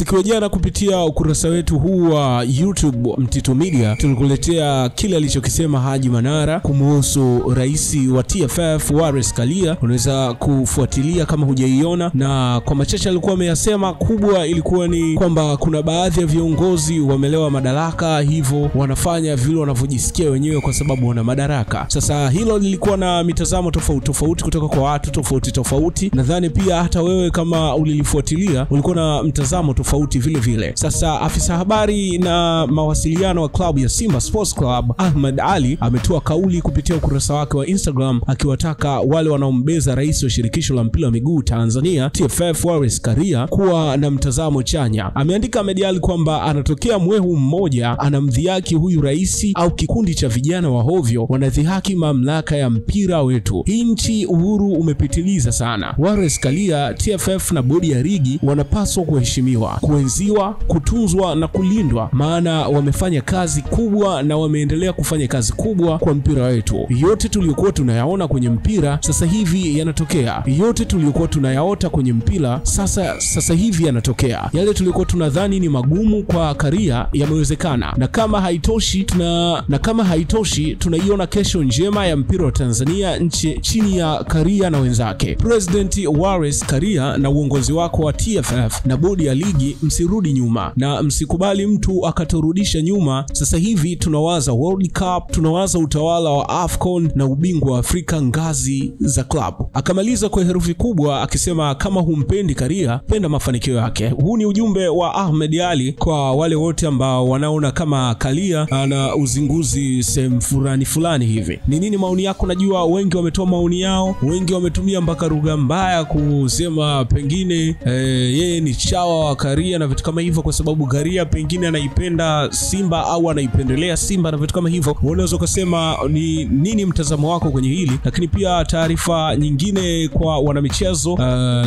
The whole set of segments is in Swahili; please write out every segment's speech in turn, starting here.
Siku ya jana kupitia ukurasa wetu huu wa YouTube Mtito Media tulikuletea kile alichokisema Haji Manara kumuhusu rais wa TFF Wallace Karia. Unaweza kufuatilia kama hujaiona, na kwa machache alikuwa ameyasema. Kubwa ilikuwa ni kwamba kuna baadhi ya viongozi wamelewa madaraka, hivyo wanafanya vile wanavyojisikia wenyewe kwa sababu wana madaraka. Sasa hilo lilikuwa na mitazamo tofauti kutoka kwa watu tofauti. Nadhani pia hata wewe kama ulilifuatilia ulikuwa na mtazamo tofauti vile vile. Sasa afisa habari na mawasiliano wa klabu ya Simba Sports Club Ahmed Ali ametoa kauli kupitia ukurasa wake wa Instagram akiwataka wale wanaombeza rais wa shirikisho la mpira wa miguu Tanzania TFF Wallace Karia kuwa na mtazamo chanya. Ameandika Ahmed Ali kwamba anatokea mwehu mmoja anamdhihaki huyu rais au kikundi cha vijana wa hovyo wanadhihaki mamlaka ya mpira wetu. Hii nchi uhuru umepitiliza sana. Wallace Karia, TFF na bodi ya ligi wanapaswa kuheshimiwa, kuenziwa, kutunzwa na kulindwa, maana wamefanya kazi kubwa na wameendelea kufanya kazi kubwa kwa mpira wetu. Yote tuliyokuwa tunayaona kwenye mpira sasa hivi yanatokea. Yote tuliyokuwa tunayaota kwenye mpira sasa hivi yanatokea. Yale tuliyokuwa tunadhani ni magumu kwa Karia yamewezekana. Na kama haitoshi tunaiona kesho njema ya mpira wa Tanzania chini ya Karia na wenzake. President Wallace Karia na uongozi wako wa TFF na bodi ya ligi, msirudi nyuma na msikubali mtu akaturudisha nyuma. Sasa hivi tunawaza World Cup, tunawaza utawala wa AFCON na ubingwa wa Afrika ngazi za club. Akamaliza kwa herufi kubwa akisema kama humpendi Karia, penda mafanikio yake. Huu ni ujumbe wa Ahmed Ali kwa wale wote ambao wanaona kama Karia ana uzinguzi sehemu fulani hivi. Ni nini maoni yako? Najua wengi wametoa maoni yao, wengi wametumia mpaka lugha mbaya kusema pengine yeye ni chawa wa Karia na vitu kama hivyo, kwa sababu Karia pengine anaipenda Simba au anaipendelea Simba na vitu kama hivyo. Unaweza kusema ni nini mtazamo wako kwenye hili? Lakini pia taarifa nyingine kwa wanamichezo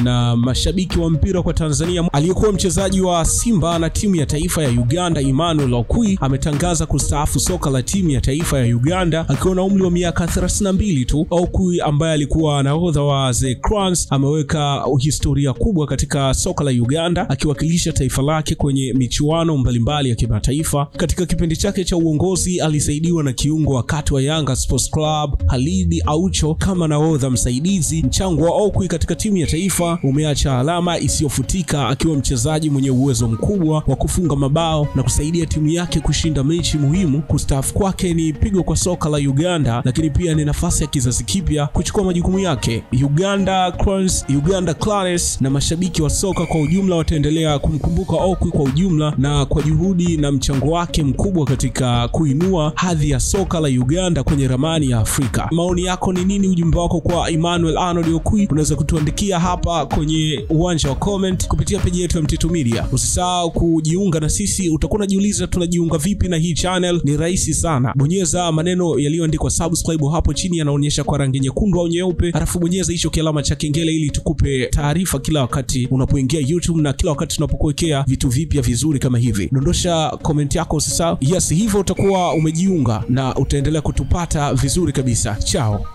na mashabiki wa mpira kwa Tanzania, aliyekuwa mchezaji wa Simba na timu ya taifa ya Uganda Emmanuel Okwi ametangaza kustaafu soka la timu ya taifa ya Uganda akiwa na umri wa miaka 32 tu. Okwi ambaye alikuwa nahodha wa The Crowns ameweka historia kubwa katika soka la Uganda akiwakilisha taifa lake kwenye michuano mbalimbali ya kimataifa. Katika kipindi chake cha uongozi alisaidiwa na kiungo wakati wa Yanga Sports Club Halidi Aucho kama nahodha msaidizi. Mchango wa Okwi katika timu ya taifa umeacha alama isiyofutika, akiwa mchezaji mwenye uwezo mkubwa wa kufunga mabao na kusaidia timu yake kushinda mechi muhimu. Kustaafu kwake ni pigo kwa soka la Uganda, lakini pia ni nafasi ya kizazi kipya kuchukua majukumu yake. Uganda Cranes, Uganda Clares na mashabiki wa soka kwa ujumla wataendelea kumkumbuka Okwi kwa ujumla na kwa juhudi na mchango wake mkubwa katika kuinua hadhi ya soka la Uganda kwenye ramani ya Afrika. Maoni yako ni nini? Ujumbe wako kwa Emmanuel Arnold Okwi unaweza kutuandikia hapa kwenye uwanja wa comment kupitia page yetu ya Mtito Media. Usisahau kujiunga na sisi. Utakuwa unajiuliza tunajiunga vipi na hii channel? Ni rahisi sana. Bonyeza maneno yaliyoandikwa subscribe hapo chini, yanaonyesha kwa rangi nyekundu au nyeupe, alafu bonyeza hicho kialama cha kengele ili tukupe taarifa kila wakati unapoingia YouTube na kila wakati tunapokuwekea vitu vipya vizuri kama hivi. Dondosha comment yako usisahau. Yes, hivyo utakuwa umejiunga na utaendelea kutupata vizuri kabisa. Chao.